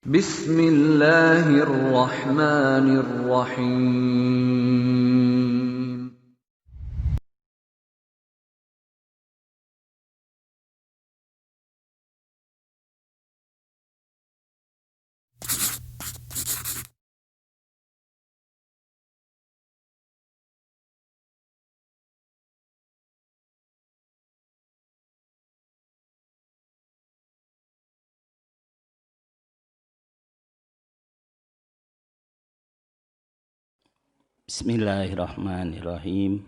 Bismillahirrahmanirrahim. Bismillahirrahmanirrahim.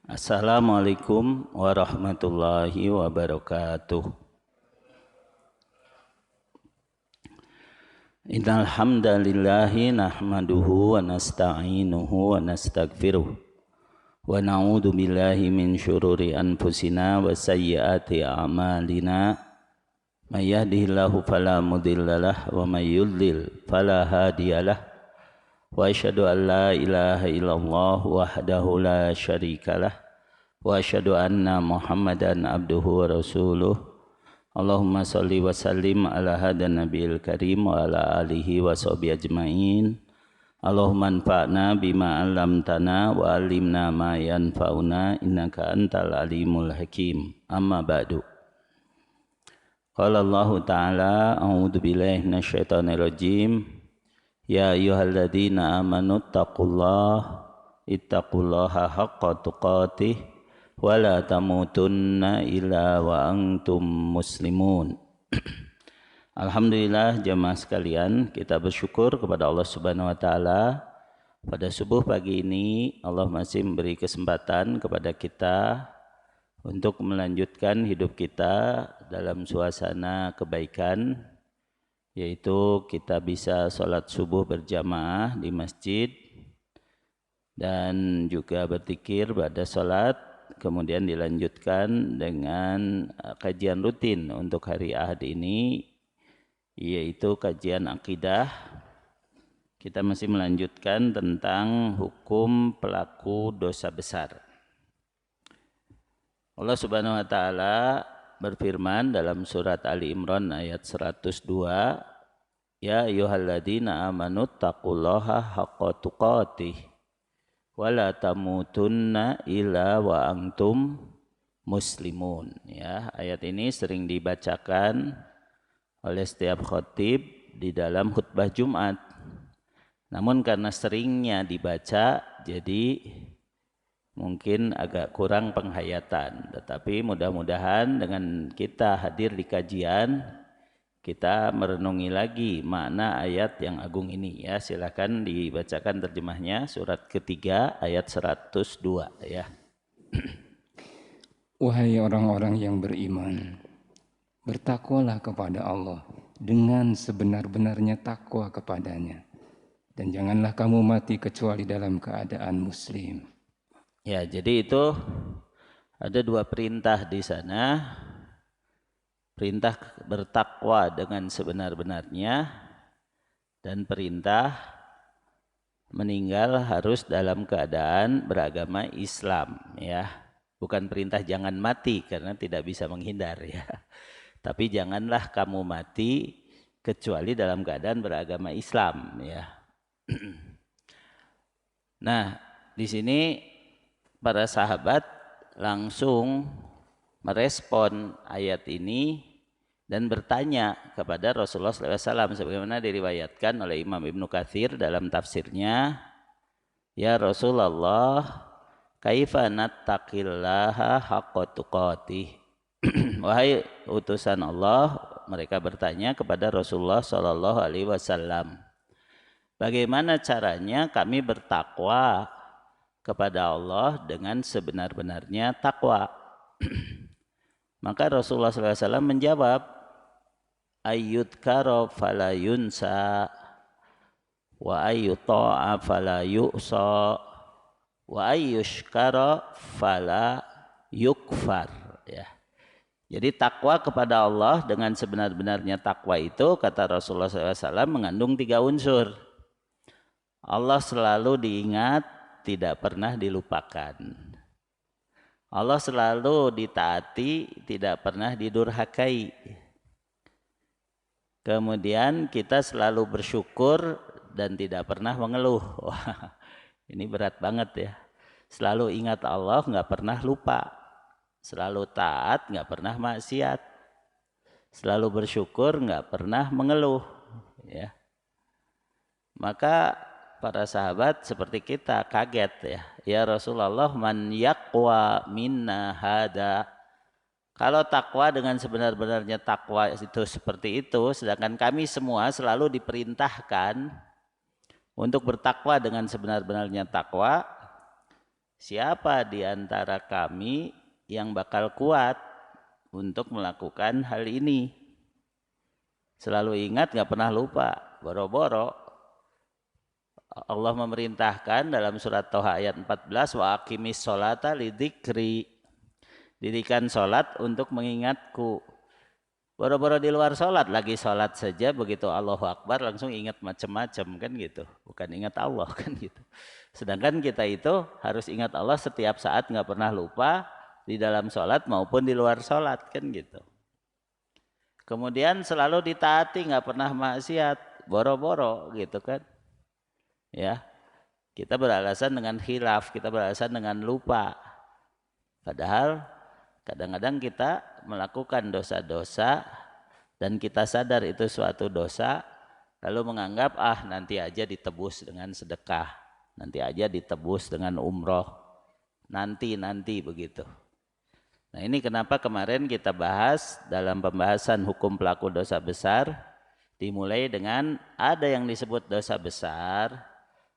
Assalamualaikum warahmatullahi wabarakatuh. Innal hamdalillahi nahmaduhu wa nasta'inuhu wa nastaghfiruh wa na'udzu billahi min syururi anfusina wa sayyiati a'malina. May yahdihillahu fala mudhillalah wa may yudlil fala hadiyalah. Wa asyhadu an la ilaha illallah wahdahu la syarikalah wa asyhadu anna Muhammadan abduhu wa rasuluh. Allahumma shalli wa sallim ala hadan nabiyil karim wa ala alihi wa sahbihi ajmain. Allahumma anfa'na bima 'allamtana wa 'allimna ma yanfa'una innaka antal alimul hakim. Amma ba'du. Qala Allah ta'ala a'udzu billahi minasyaitonir rajim. Ya ayyuhalladzina amanu ittaqullaha haqqa tuqatih wa la tamutunna illa wa antum muslimun. Alhamdulillah jemaah sekalian, kita bersyukur kepada Allah Subhanahu wa taala. Pada subuh pagi ini Allah masih memberi kesempatan kepada kita untuk melanjutkan hidup kita dalam suasana kebaikan, yaitu kita bisa sholat subuh berjamaah di masjid dan juga berzikir pada sholat, kemudian dilanjutkan dengan kajian rutin untuk hari Ahad ini, yaitu kajian akidah. Kita masih melanjutkan tentang hukum pelaku dosa besar. Allah Subhanahu wa taala berfirman dalam surat Ali Imran ayat 102, ya ayyuhalladzina amanu taqullaha haqqa tuqatih wa la tamutunna illa wa antum muslimun. Ya, ayat ini sering dibacakan oleh setiap khatib di dalam khutbah Jumat. Namun karena seringnya dibaca, jadi mungkin agak kurang penghayatan, tetapi mudah-mudahan dengan kita hadir di kajian, kita merenungi lagi makna ayat yang agung ini. Ya, silakan dibacakan terjemahnya, surat ketiga ayat 102 ya. Wahai orang-orang yang beriman, bertakwalah kepada Allah dengan sebenar-benarnya takwa kepadanya, dan janganlah kamu mati kecuali dalam keadaan muslim. Ya, jadi itu ada dua perintah di sana. Perintah bertakwa dengan sebenar-benarnya dan perintah meninggal harus dalam keadaan beragama Islam, ya. Bukan perintah jangan mati karena tidak bisa menghindar, ya. Tapi janganlah kamu mati kecuali dalam keadaan beragama Islam, ya. Nah, di sini para sahabat langsung merespon ayat ini dan bertanya kepada Rasulullah SAW, sebagaimana diriwayatkan oleh Imam Ibnu Katsir dalam tafsirnya. Ya Rasulullah, kaifa nattaqillaha haqqa tuqatih. Wahai utusan Allah, mereka bertanya kepada Rasulullah SAW, bagaimana caranya kami bertakwa kepada Allah dengan sebenar-benarnya takwa? Maka Rasulullah SAW menjawab, ayyudkara fala yunsa wa ayyuta'a fala yu'sa wa ayyushkara fala yukfar. Ya. Jadi takwa kepada Allah dengan sebenar-benarnya takwa itu, kata Rasulullah SAW, mengandung 3 unsur. Allah selalu diingat, tidak pernah dilupakan. Allah selalu ditaati, tidak pernah didurhakai. Kemudian kita selalu bersyukur dan tidak pernah mengeluh. Wah, ini berat banget ya. Selalu ingat Allah, nggak pernah lupa. Selalu taat, nggak pernah maksiat. Selalu bersyukur, nggak pernah mengeluh. Ya. Maka para sahabat seperti kita kaget ya. Ya Rasulullah, man yaqwa minna hada. Kalau takwa dengan sebenar-benarnya takwa itu seperti itu, sedangkan kami semua selalu diperintahkan untuk bertakwa dengan sebenar-benarnya takwa, siapa di antara kami yang bakal kuat untuk melakukan hal ini? Selalu ingat, nggak pernah lupa. Boro-boro Allah memerintahkan dalam surat Toha ayat 14, wa aqimis sholata lidzikri. Dirikan sholat untuk mengingatku. Boro-boro di luar sholat, lagi sholat saja begitu Allahu Akbar langsung ingat macam-macam kan gitu. Bukan ingat Allah kan gitu. Sedangkan kita itu harus ingat Allah setiap saat, nggak pernah lupa di dalam sholat maupun di luar sholat kan gitu. Kemudian selalu ditaati, nggak pernah maksiat, boro-boro gitu kan. Ya, kita beralasan dengan khilaf, kita beralasan dengan lupa. Padahal kadang-kadang kita melakukan dosa-dosa dan kita sadar itu suatu dosa, lalu menganggap nanti aja ditebus dengan sedekah, nanti aja ditebus dengan umroh, nanti begitu. Nah ini kenapa kemarin kita bahas dalam pembahasan hukum pelaku dosa besar, dimulai dengan ada yang disebut dosa besar,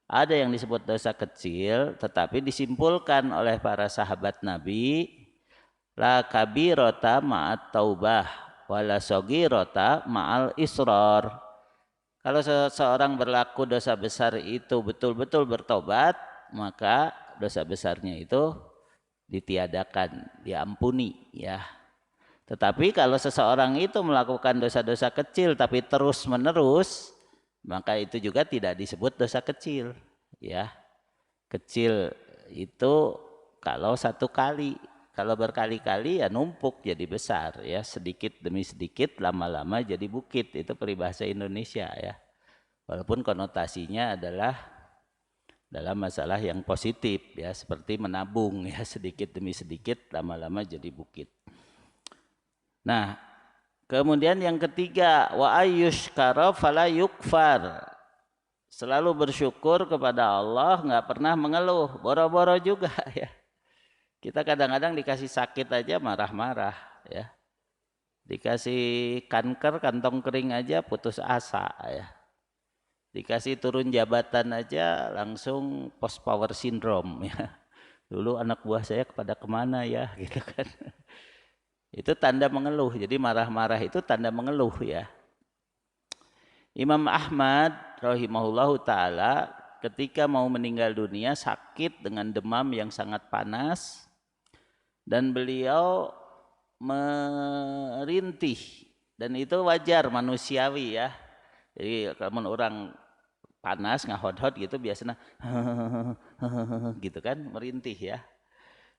ada yang disebut dosa kecil, tetapi disimpulkan oleh para sahabat Nabi, la kabirota ma'at taubah wala sogirota ma'al isror. Kalau seseorang berlaku dosa besar itu betul-betul bertobat, maka dosa besarnya itu ditiadakan, diampuni ya. Tetapi kalau seseorang itu melakukan dosa-dosa kecil tapi terus menerus, maka itu juga tidak disebut dosa kecil ya. Kecil itu kalau satu kali, kalau berkali-kali ya numpuk jadi besar ya, sedikit demi sedikit lama-lama jadi bukit. Itu peribahasa Indonesia ya. Walaupun konotasinya adalah dalam masalah yang positif ya, seperti menabung ya, sedikit demi sedikit lama-lama jadi bukit. Nah, kemudian yang ketiga, wa ayyushkara fala yukfar. Selalu bersyukur kepada Allah, nggak pernah mengeluh, boro-boro juga ya. Kita kadang-kadang dikasih sakit aja marah-marah ya. Dikasih kanker, kantong kering aja putus asa ya. Dikasih turun jabatan aja langsung post power syndrome ya. Dulu anak buah saya kepada kemana ya gitu kan. Itu tanda mengeluh. Jadi marah-marah itu tanda mengeluh ya. Imam Ahmad rahimahullahu ta'ala ketika mau meninggal dunia sakit dengan demam yang sangat panas, dan beliau merintih, dan itu wajar manusiawi ya. Jadi kalau orang panas ngahodhod gitu biasanya gitu kan, merintih ya.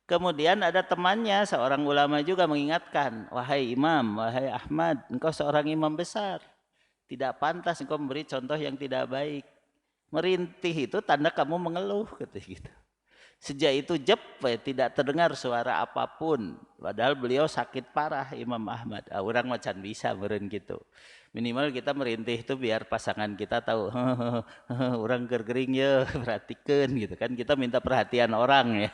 Kemudian ada temannya seorang ulama juga mengingatkan, wahai Imam, wahai Ahmad, engkau seorang imam besar, tidak pantas engkau memberi contoh yang tidak baik. Merintih itu tanda kamu mengeluh gitu. Sejak itu tidak terdengar suara apapun. Padahal beliau sakit parah Imam Ahmad. Orang macan bisa meren gitu. Minimal kita merintih itu biar pasangan kita tahu. Orang gergering ya, perhatikan gitu kan. Kita minta perhatian orang ya.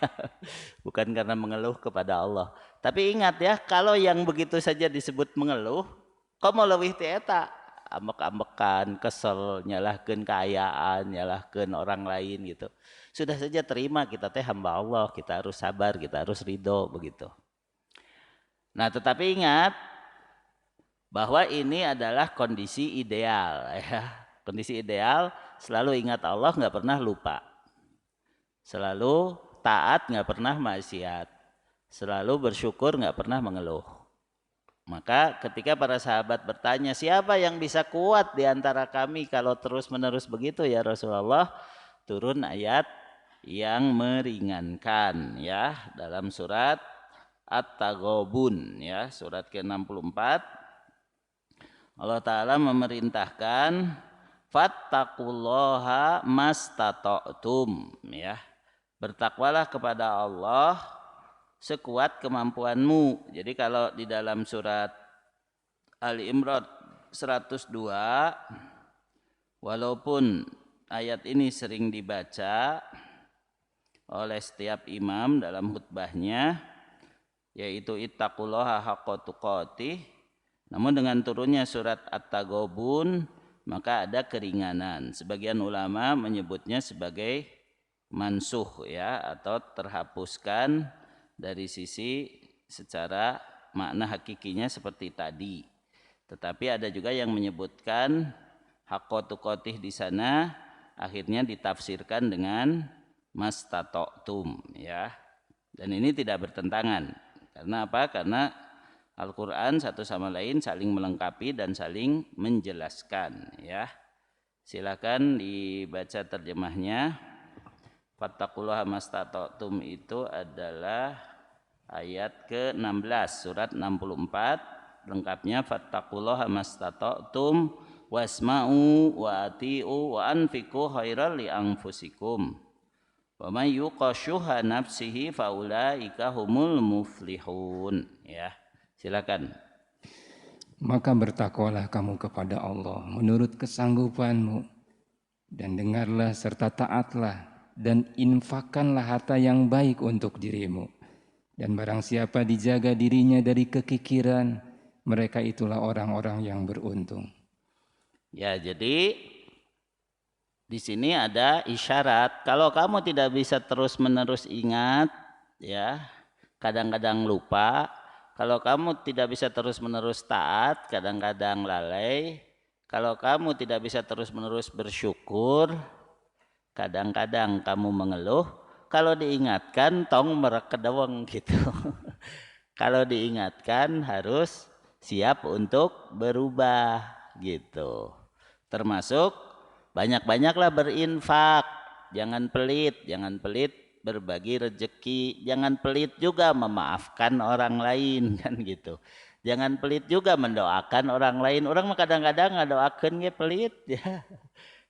Bukan karena mengeluh kepada Allah. Tapi ingat ya, kalau yang begitu saja disebut mengeluh, kau mau leuwih ti eta, ambek-ambekan, kesel, nyalahkan kekayaan, nyalahkan orang lain gitu. Sudah saja terima, kita teh hamba Allah, kita harus sabar, kita harus ridho begitu. Nah, tetapi ingat bahwa ini adalah kondisi ideal ya. Kondisi ideal selalu ingat Allah, nggak pernah lupa. Selalu taat, nggak pernah maksiat. Selalu bersyukur, nggak pernah mengeluh. Maka ketika para sahabat bertanya, siapa yang bisa kuat di antara kami kalau terus-menerus begitu ya Rasulullah? Turun ayat yang meringankan ya dalam surat At-Taghabun ya, surat ke-64. Allah Ta'ala memerintahkan fattaqullaha mastata'tum, ya. Bertakwalah kepada Allah sekuat kemampuanmu. Jadi kalau di dalam surat Ali Imran 102, walaupun ayat ini sering dibaca oleh setiap imam dalam khutbahnya, yaitu ittaqullaha haqqa tuqatih, namun dengan turunnya surat At-Taghabun maka ada keringanan. Sebagian ulama menyebutnya sebagai mansuh, ya, atau terhapuskan dari sisi secara makna hakikinya seperti tadi. Tetapi ada juga yang menyebutkan haqqa tuqatih di sana akhirnya ditafsirkan dengan mastata'tum, ya. Dan ini tidak bertentangan. Karena apa? Karena Al-Quran satu sama lain saling melengkapi dan saling menjelaskan, ya. Silakan dibaca terjemahnya. Fattaqullaha mastata'tum itu adalah ayat ke-16 surat 64, lengkapnya fattaqullaha mastata'tum wasma'u wa ati'u wa anfiqu khairal li anfusikum wa may yuqashuha nafsihi faulaika humul muflihun, ya. Silakan. Maka bertakwalah kamu kepada Allah menurut kesanggupanmu, dan dengarlah serta taatlah, dan infakkanlah harta yang baik untuk dirimu. Dan barang siapa dijaga dirinya dari kekikiran, mereka itulah orang-orang yang beruntung. Ya, jadi di sini ada isyarat kalau kamu tidak bisa terus-menerus ingat, ya, kadang-kadang lupa. Kalau kamu tidak bisa terus-menerus taat, kadang-kadang lalai. Kalau kamu tidak bisa terus-menerus bersyukur, kadang-kadang kamu mengeluh. Kalau diingatkan tong merekedeweng gitu. Kalau diingatkan harus siap untuk berubah gitu. Termasuk banyak-banyaklah berinfak, jangan pelit berbagi rezeki, jangan pelit juga memaafkan orang lain, kan gitu. Jangan pelit juga mendoakan orang lain. Orang kadang-kadang ngadoakeun ge pelit, ya.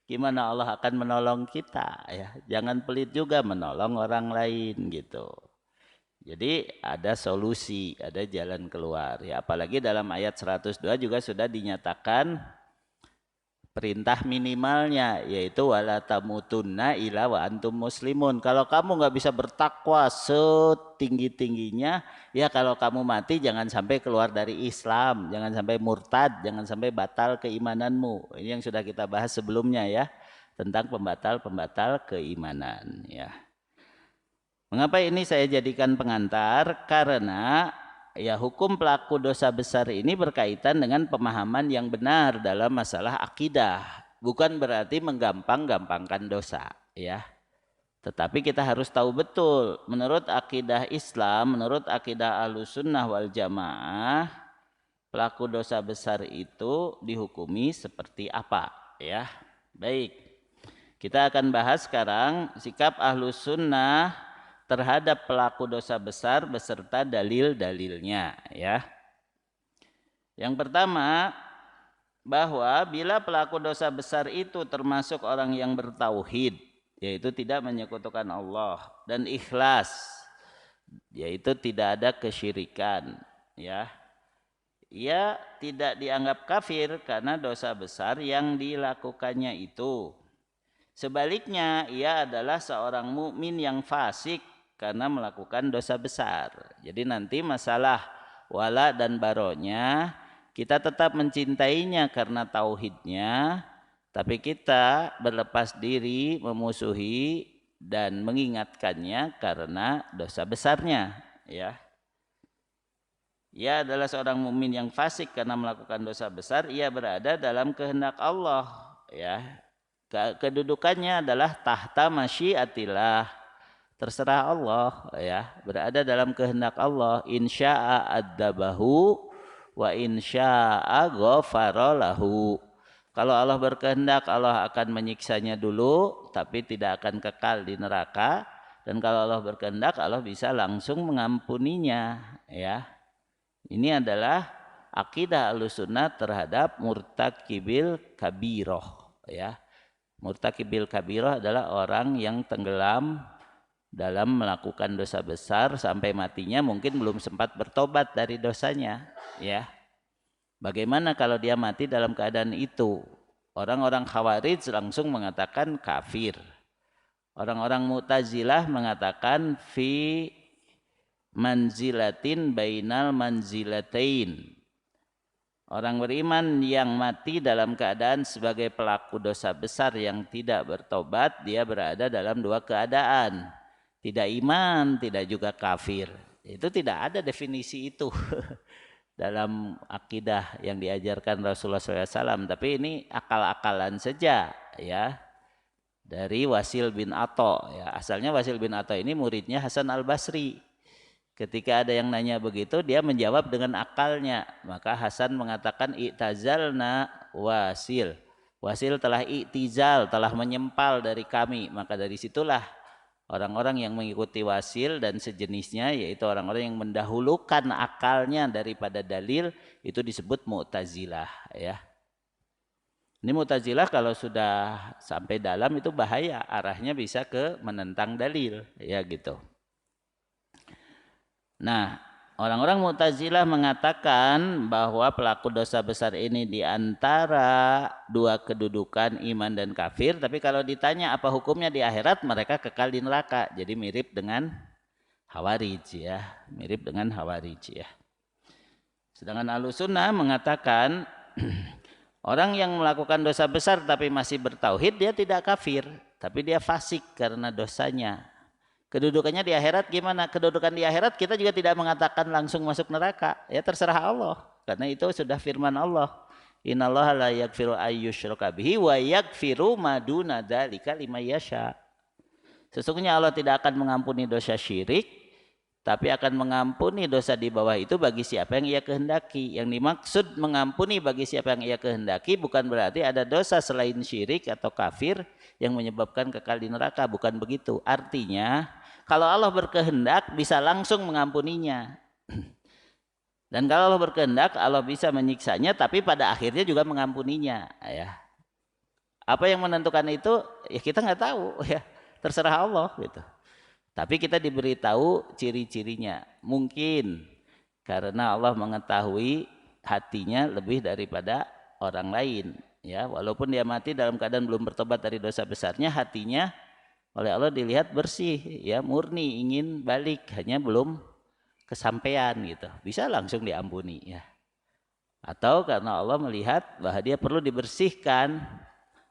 Gimana Allah akan menolong kita, ya. Jangan pelit juga menolong orang lain gitu. Jadi ada solusi, ada jalan keluar, ya. Apalagi dalam ayat 102 juga sudah dinyatakan perintah minimalnya, yaitu wala tamutunna illa wa antum muslimun. Kalau kamu nggak bisa bertakwa setinggi-tingginya, ya kalau kamu mati jangan sampai keluar dari Islam, jangan sampai murtad, jangan sampai batal keimananmu. Ini yang sudah kita bahas sebelumnya, ya, tentang pembatal-pembatal keimanan, ya. Mengapa ini saya jadikan pengantar? Karena ya hukum pelaku dosa besar ini berkaitan dengan pemahaman yang benar dalam masalah akidah. Bukan berarti menggampang-gampangkan dosa, ya. Tetapi kita harus tahu betul, menurut akidah Islam, menurut akidah Ahlussunnah wal Jamaah, pelaku dosa besar itu dihukumi seperti apa, ya. Baik, kita akan bahas sekarang sikap Ahlussunnah terhadap pelaku dosa besar beserta dalil-dalilnya, ya. Yang pertama, bahwa bila pelaku dosa besar itu termasuk orang yang bertauhid, yaitu tidak menyekutukan Allah, dan ikhlas, yaitu tidak ada kesyirikan, ya. Ia tidak dianggap kafir karena dosa besar yang dilakukannya itu. Sebaliknya, ia adalah seorang mukmin yang fasik karena melakukan dosa besar. Jadi nanti masalah wala dan baronya, kita tetap mencintainya karena tauhidnya, tapi kita berlepas diri memusuhi dan mengingatkannya karena dosa besarnya, ya. Ia adalah seorang mukmin yang fasik karena melakukan dosa besar, ia berada dalam kehendak Allah, ya. Kedudukannya adalah tahta masyiatillah, terserah Allah, ya, berada dalam kehendak Allah. Insya'a adzabahu wa insya'a ghafara lahu. Kalau Allah berkehendak, Allah akan menyiksanya dulu, tapi tidak akan kekal di neraka. Dan kalau Allah berkehendak, Allah bisa langsung mengampuninya, ya. Ini adalah akidah Ahlussunnah terhadap murtakibil kabiroh, ya. Murtakibil kabiroh adalah orang yang tenggelam dalam melakukan dosa besar sampai matinya mungkin belum sempat bertobat dari dosanya, ya. Bagaimana kalau dia mati dalam keadaan itu? Orang-orang Khawarij langsung mengatakan kafir. Orang-orang Mu'tazilah mengatakan fi manzilatin bainal manzilatain. Orang beriman yang mati dalam keadaan sebagai pelaku dosa besar yang tidak bertobat, dia berada dalam dua keadaan. Tidak iman, tidak juga kafir. Itu tidak ada definisi itu dalam akidah yang diajarkan Rasulullah SAW. Tapi ini akal-akalan saja, ya. Dari Wasil bin Atha, ya. Asalnya Wasil bin Atha ini muridnya Hasan Al-Basri. Ketika ada yang nanya begitu, dia menjawab dengan akalnya. Maka Hasan mengatakan i'tazalna Wasil. Wasil telah i'tizal, telah menyempal dari kami. Maka dari situlah orang-orang yang mengikuti Wasil dan sejenisnya, yaitu orang-orang yang mendahulukan akalnya daripada dalil, itu disebut Mu'tazilah, ya. Ini Mu'tazilah kalau sudah sampai dalam itu bahaya, arahnya bisa ke menentang dalil, ya gitu. Nah, orang-orang Mu'tazilah mengatakan bahwa pelaku dosa besar ini diantara dua kedudukan iman dan kafir. Tapi kalau ditanya apa hukumnya di akhirat, mereka kekal di neraka. Jadi mirip dengan Khawarij, ya, mirip dengan Khawarij, ya. Sedangkan Ahlussunnah mengatakan orang yang melakukan dosa besar tapi masih bertauhid, dia tidak kafir, tapi dia fasik karena dosanya. Kedudukannya di akhirat gimana? Kedudukan di akhirat kita juga tidak mengatakan langsung masuk neraka. Ya terserah Allah. Karena itu sudah firman Allah. Innallaha la yaghfiru ayyusyraka bihi wa yaghfiru ma duna dzalika liman yasha. Sesungguhnya Allah tidak akan mengampuni dosa syirik, tapi akan mengampuni dosa di bawah itu bagi siapa yang ia kehendaki. Yang dimaksud mengampuni bagi siapa yang ia kehendaki bukan berarti ada dosa selain syirik atau kafir yang menyebabkan kekal di neraka. Bukan begitu. Artinya kalau Allah berkehendak bisa langsung mengampuninya. Dan kalau Allah berkehendak, Allah bisa menyiksanya, tapi pada akhirnya juga mengampuninya. Ya. Apa yang menentukan itu? Ya kita nggak tahu. Ya terserah Allah gitu. Tapi kita diberitahu ciri-cirinya. Mungkin karena Allah mengetahui hatinya lebih daripada orang lain. Ya, walaupun dia mati dalam keadaan belum bertobat dari dosa besarnya, hatinya oleh Allah dilihat bersih, ya murni, ingin balik, hanya belum kesampaian gitu. Bisa langsung diampuni, ya. Atau karena Allah melihat bahwa dia perlu dibersihkan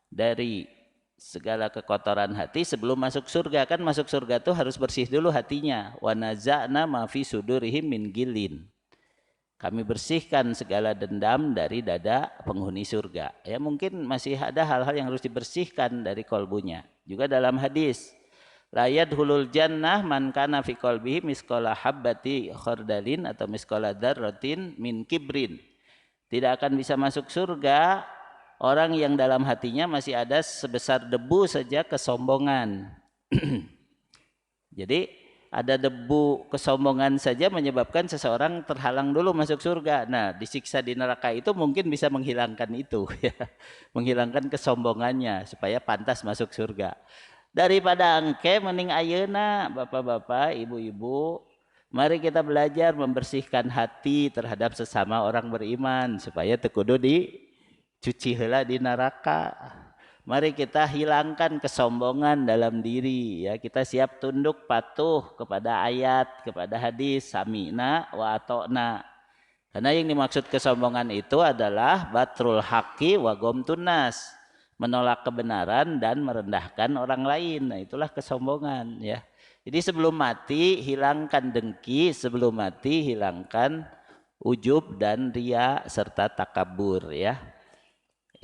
dari segala kekotoran hati sebelum masuk surga. Kan masuk surga tuh harus bersih dulu hatinya. Wa naza'na ma fi sudurihim min gilin. Kami bersihkan segala dendam dari dada penghuni surga. Ya mungkin masih ada hal-hal yang harus dibersihkan dari kolbunya. Juga dalam hadis, la yadkhulul jannah man kana fi qalbihi misqala habbati khardalin atau misqala dzarratin min kibrin. Tidak akan bisa masuk surga orang yang dalam hatinya masih ada sebesar debu saja kesombongan. Jadi ada debu kesombongan saja menyebabkan seseorang terhalang dulu masuk surga. Nah, disiksa di neraka itu mungkin bisa menghilangkan itu, ya. Menghilangkan kesombongannya supaya pantas masuk surga. Daripada engke mending ayeuna, bapak-bapak, ibu-ibu, mari kita belajar membersihkan hati terhadap sesama orang beriman supaya teu kudu dicuci heula di neraka. Mari kita hilangkan kesombongan dalam diri, ya. Kita siap tunduk patuh kepada ayat, kepada hadis, sami'na wa ata'na. Karena yang dimaksud kesombongan itu adalah batrul haqqi wa ghamtun nas, menolak kebenaran dan merendahkan orang lain. Nah, itulah kesombongan, ya. Jadi sebelum mati hilangkan dengki, sebelum mati hilangkan ujub dan ria serta takabur, ya.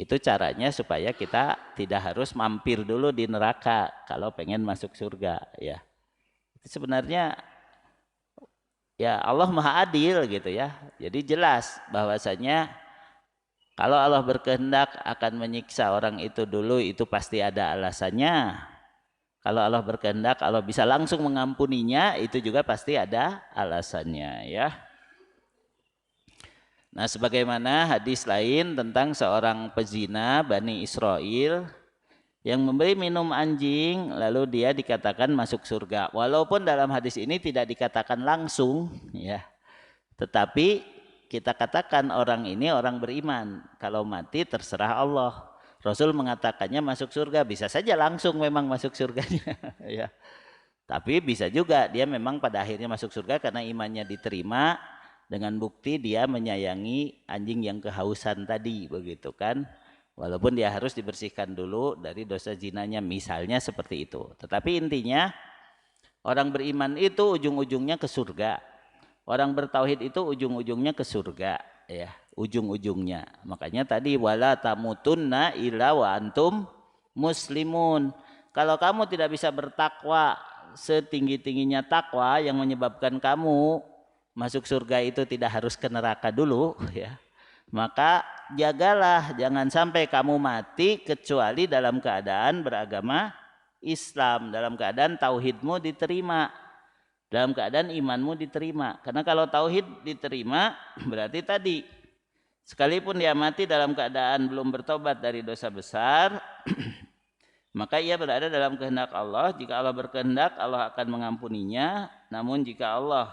Itu caranya supaya kita tidak harus mampir dulu di neraka kalau pengen masuk surga, ya. Itu sebenarnya ya Allah Maha Adil gitu, ya. Jadi jelas bahwasanya kalau Allah berkehendak akan menyiksa orang itu dulu, itu pasti ada alasannya. Kalau Allah berkehendak Allah bisa langsung mengampuninya, itu juga pasti ada alasannya, ya. Nah, sebagaimana hadis lain tentang seorang pezina Bani Israel yang memberi minum anjing lalu dia dikatakan masuk surga. Walaupun dalam hadis ini tidak dikatakan langsung ya, tetapi kita katakan orang ini orang beriman. Kalau mati terserah Allah. Rasul mengatakannya masuk surga, bisa saja langsung memang masuk surganya ya. Tapi bisa juga dia memang pada akhirnya masuk surga karena imannya diterima dengan bukti dia menyayangi anjing yang kehausan tadi, begitu kan. Walaupun dia harus dibersihkan dulu dari dosa zinanya, misalnya seperti itu. Tetapi intinya orang beriman itu ujung-ujungnya ke surga. Orang bertauhid itu ujung-ujungnya ke surga ya, ujung-ujungnya. Makanya tadi wala tamutunna illa wa antum muslimun. Kalau kamu tidak bisa bertakwa setinggi-tingginya takwa yang menyebabkan kamu masuk surga itu tidak harus ke neraka dulu ya, maka jagalah jangan sampai kamu mati kecuali dalam keadaan beragama Islam, dalam keadaan tauhidmu diterima, dalam keadaan imanmu diterima. Karena kalau tauhid diterima berarti tadi sekalipun dia mati dalam keadaan belum bertobat dari dosa besar maka ia berada dalam kehendak Allah. Jika Allah berkehendak, Allah akan mengampuninya. Namun jika Allah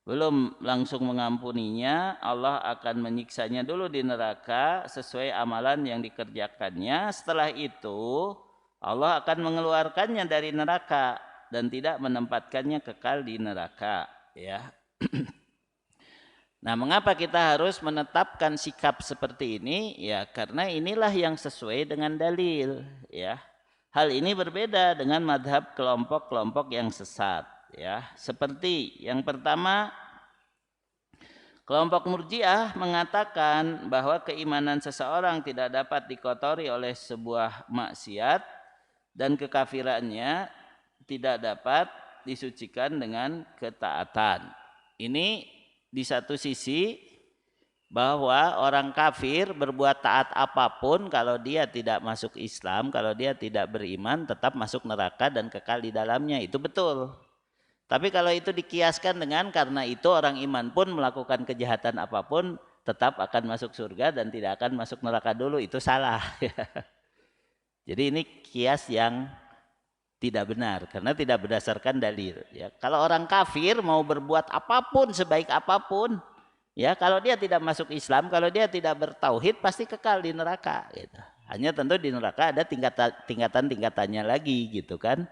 belum langsung mengampuninya, Allah akan menyiksanya dulu di neraka sesuai amalan yang dikerjakannya. Setelah itu, Allah akan mengeluarkannya dari neraka dan tidak menempatkannya kekal di neraka. Ya. Nah, mengapa kita harus menetapkan sikap seperti ini? Ya, karena inilah yang sesuai dengan dalil. Ya, hal ini berbeda dengan madhab kelompok-kelompok yang sesat. Ya, seperti yang pertama, kelompok Murji'ah mengatakan bahwa keimanan seseorang tidak dapat dikotori oleh sebuah maksiat dan kekafirannya tidak dapat disucikan dengan ketaatan. Ini di satu sisi bahwa orang kafir berbuat taat apapun kalau dia tidak masuk Islam, kalau dia tidak beriman tetap masuk neraka dan kekal di dalamnya, itu betul. Tapi kalau itu dikiaskan dengan karena itu orang iman pun melakukan kejahatan apapun tetap akan masuk surga dan tidak akan masuk neraka dulu, itu salah. Jadi ini kias yang tidak benar karena tidak berdasarkan dalil ya. Kalau orang kafir mau berbuat apapun sebaik apapun ya, kalau dia tidak masuk Islam, kalau dia tidak bertauhid pasti kekal di neraka gitu. Hanya tentu di neraka ada tingkatan-tingkatannya lagi gitu kan.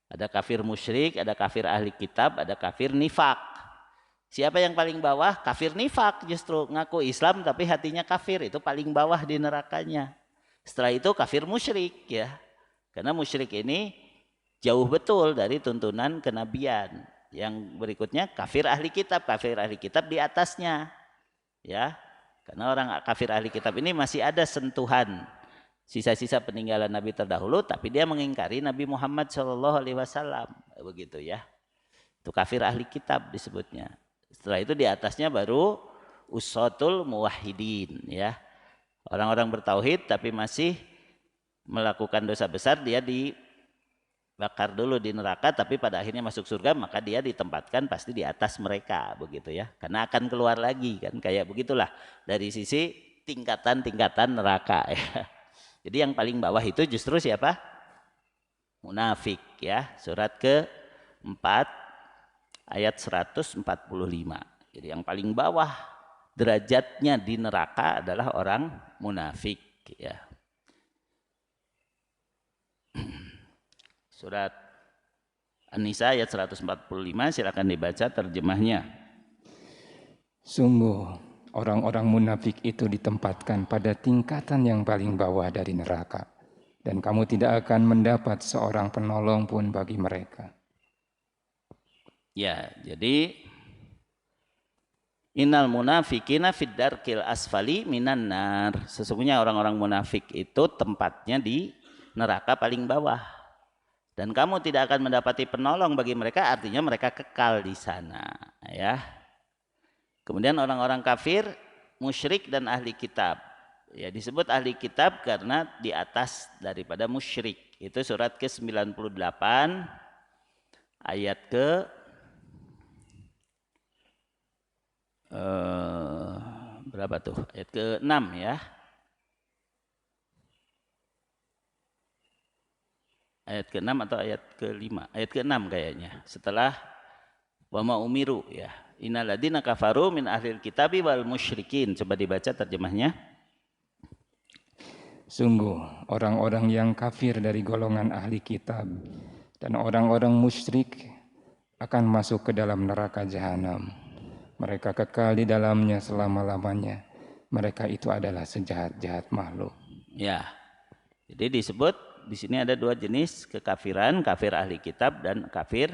Ada kafir musyrik, ada kafir ahli kitab, ada kafir nifak. Siapa yang paling bawah? Kafir nifak, justru ngaku Islam tapi hatinya kafir, itu paling bawah di nerakanya. Setelah itu kafir musyrik ya. Karena musyrik ini jauh betul dari tuntunan kenabian. Yang berikutnya kafir ahli kitab. Kafir ahli kitab di atasnya. Ya. Karena orang kafir ahli kitab ini masih ada sentuhan sisa-sisa peninggalan Nabi terdahulu, tapi dia mengingkari Nabi Muhammad SAW. Begitu ya. Itu kafir ahli kitab disebutnya. Setelah itu di atasnya baru usatul muwahhidin ya. Orang-orang bertauhid tapi masih melakukan dosa besar, dia dibakar dulu di neraka tapi pada akhirnya masuk surga, maka dia ditempatkan pasti di atas mereka begitu ya, karena akan keluar lagi kan, kayak begitulah dari sisi tingkatan-tingkatan neraka ya. Jadi yang paling bawah itu justru siapa? Munafik ya, surat ke-4 ayat 145. Jadi yang paling bawah derajatnya di neraka adalah orang munafik ya. Surat An-Nisa ayat 145, silakan dibaca terjemahnya. Sungguh orang-orang munafik itu ditempatkan pada tingkatan yang paling bawah dari neraka, dan kamu tidak akan mendapat seorang penolong pun bagi mereka. Ya, jadi innal munafikina fid darkil asfali minan nar. Sesungguhnya orang-orang munafik itu tempatnya di neraka paling bawah. Dan kamu tidak akan mendapati penolong bagi mereka, artinya mereka kekal di sana ya. Kemudian orang-orang kafir, musyrik dan ahli kitab. Ya, disebut ahli kitab karena di atas daripada musyrik. Itu surat ke-98 ayat berapa tuh? Ayat ke-6 ya. Ayat ke-6 atau ayat ke-5? Ayat ke-6 kayaknya. Setelah wa ma umiru ya. Innalladzina kafaru min ahlil kitabi wal musyrikin. Coba dibaca terjemahnya. Sungguh orang-orang yang kafir dari golongan ahli kitab dan orang-orang musyrik akan masuk ke dalam neraka jahanam. Mereka kekal di dalamnya selama-lamanya. Mereka itu adalah sejahat-jahat makhluk. Ya. Jadi disebut di sini ada dua jenis kekafiran, kafir ahli kitab dan kafir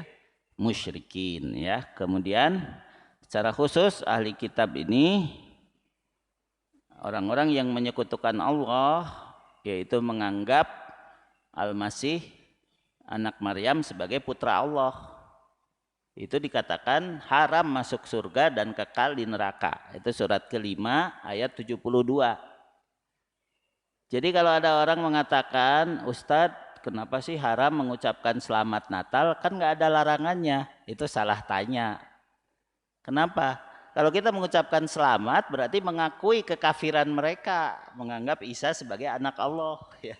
musyrikin ya. Kemudian secara khusus ahli kitab ini orang-orang yang menyekutukan Allah, yaitu menganggap Al-Masih anak Maryam sebagai putra Allah. Itu dikatakan haram masuk surga dan kekal di neraka. Itu surat kelima ayat 72. Jadi kalau ada orang mengatakan, Ustadz, kenapa sih haram mengucapkan selamat Natal? Kan nggak ada larangannya. Itu salah tanya. Kenapa? Kalau kita mengucapkan selamat berarti mengakui kekafiran mereka, menganggap Isa sebagai anak Allah. Ya.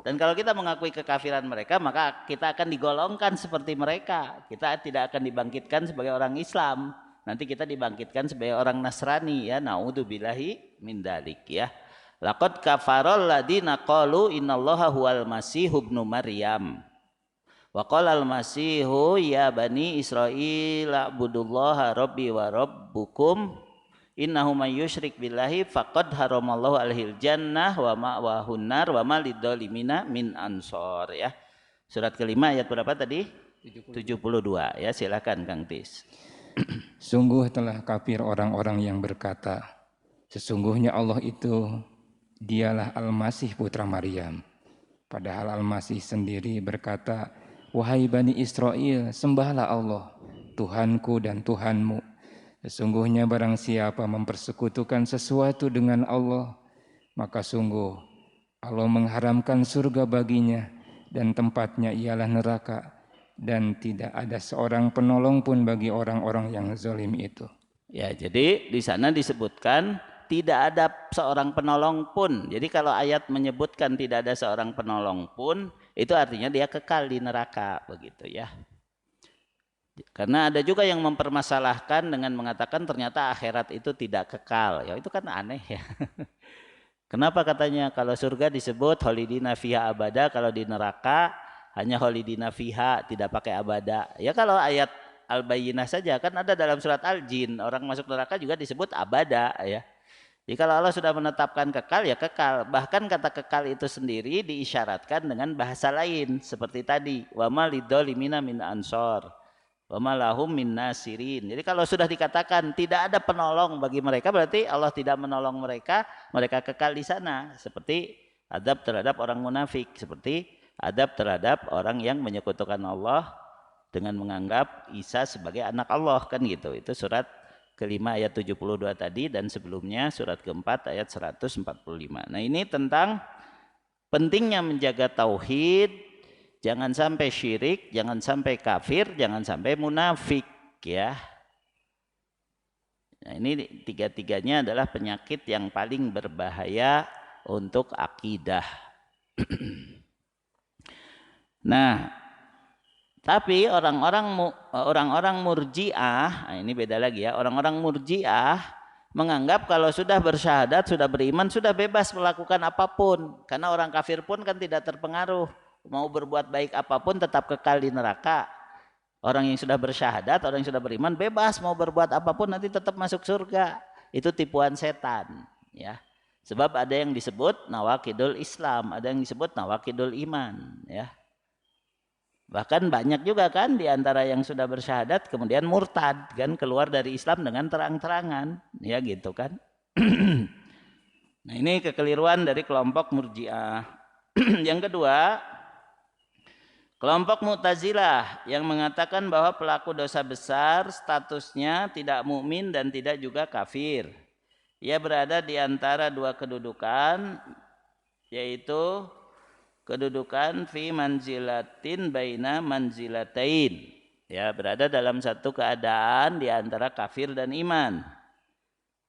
Dan kalau kita mengakui kekafiran mereka, maka kita akan digolongkan seperti mereka. Kita tidak akan dibangkitkan sebagai orang Islam. Nanti kita dibangkitkan sebagai orang Nasrani. Ya, naudzubillahi min dzalik ya. Laqad kafarol ladina qalu innallaha huwal masihu ibnu Maryam. Wa qala al-masihu ya bani Israil abudullaha rabbi wa rabbukum innahu may yusyrik billahi faqad haramallahu alaihil jannah wa ma'wahun nar wa ma lidzalimina min ansor ya. Surat kelima ayat berapa tadi? 72 ya, silakan Kang Tis. Sungguh telah kafir orang-orang yang berkata, sesungguhnya Allah itu dialah Al-Masih putra Maryam. Padahal Al-Masih sendiri berkata, wahai Bani Israel, sembahlah Allah, Tuhanku dan Tuhanmu. Sesungguhnya barang siapa mempersekutukan sesuatu dengan Allah, maka sungguh Allah mengharamkan surga baginya dan tempatnya ialah neraka, dan tidak ada seorang penolong pun bagi orang-orang yang zalim itu. Ya, jadi di sana disebutkan tidak ada seorang penolong pun. Jadi kalau ayat menyebutkan tidak ada seorang penolong pun, itu artinya dia kekal di neraka, begitu ya. Karena ada juga yang mempermasalahkan dengan mengatakan ternyata akhirat itu tidak kekal. Ya itu kan aneh ya. Kenapa katanya kalau surga disebut khalidina fiha abada, kalau di neraka hanya khalidina fiha, tidak pakai abada. Ya kalau ayat Al-Bayyinah saja kan ada dalam surat Al-Jin, orang masuk neraka juga disebut abada ya. Jadi kalau Allah sudah menetapkan kekal ya kekal. Bahkan kata kekal itu sendiri diisyaratkan dengan bahasa lain seperti tadi, wa ma lidzalimina min ansor, wa ma lahum min nasirin. Jadi kalau sudah dikatakan tidak ada penolong bagi mereka, berarti Allah tidak menolong mereka, mereka kekal di sana. Seperti adab terhadap orang munafik, seperti adab terhadap orang yang menyekutukan Allah dengan menganggap Isa sebagai anak Allah, kan gitu. Itu surat kelima ayat 72 tadi, dan sebelumnya surat keempat ayat 145. Nah ini tentang pentingnya menjaga tauhid, jangan sampai syirik, jangan sampai kafir, jangan sampai munafik ya. Nah ini tiga-tiganya adalah penyakit yang paling berbahaya untuk akidah. Nah tapi orang-orang murji'ah, nah ini beda lagi ya. Orang-orang murji'ah menganggap kalau sudah bersyahadat, sudah beriman, sudah bebas melakukan apapun. Karena orang kafir pun kan tidak terpengaruh. Mau berbuat baik apapun tetap kekal di neraka. Orang yang sudah bersyahadat, orang yang sudah beriman bebas mau berbuat apapun nanti tetap masuk surga. Itu tipuan setan ya. Sebab ada yang disebut nawakidul Islam, ada yang disebut nawakidul iman ya. Bahkan banyak juga kan di antara yang sudah bersyahadat kemudian murtad kan, keluar dari Islam dengan terang-terangan ya gitu kan. Nah ini kekeliruan dari kelompok Murji'ah. Yang kedua, kelompok Mu'tazilah yang mengatakan bahwa pelaku dosa besar statusnya tidak mukmin dan tidak juga kafir. Ia berada di antara dua kedudukan, yaitu kedudukan fi manzilatin baina manzilatain, ya berada dalam satu keadaan di antara kafir dan iman.